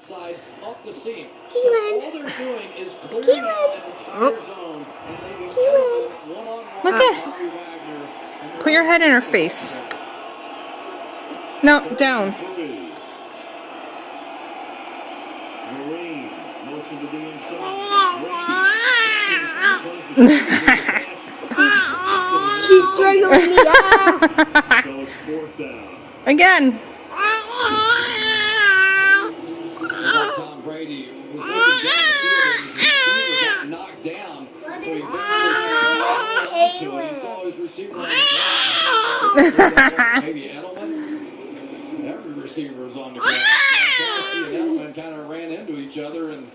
side up the seam. So all they're doing is clearing out an entire zone and leaving Edelman one-on-one. Look at. Put your head in her face. No, down. Marine, motion to the inside. She's strangling me out. So it's 4th down. Again. Tom Brady was looking down the field and his receiver got knocked down. So he eventually to it. He saw his receiver on the ground. Maybe Edelman. Every receiver was on the ground. So Edelman kind of ran into each other and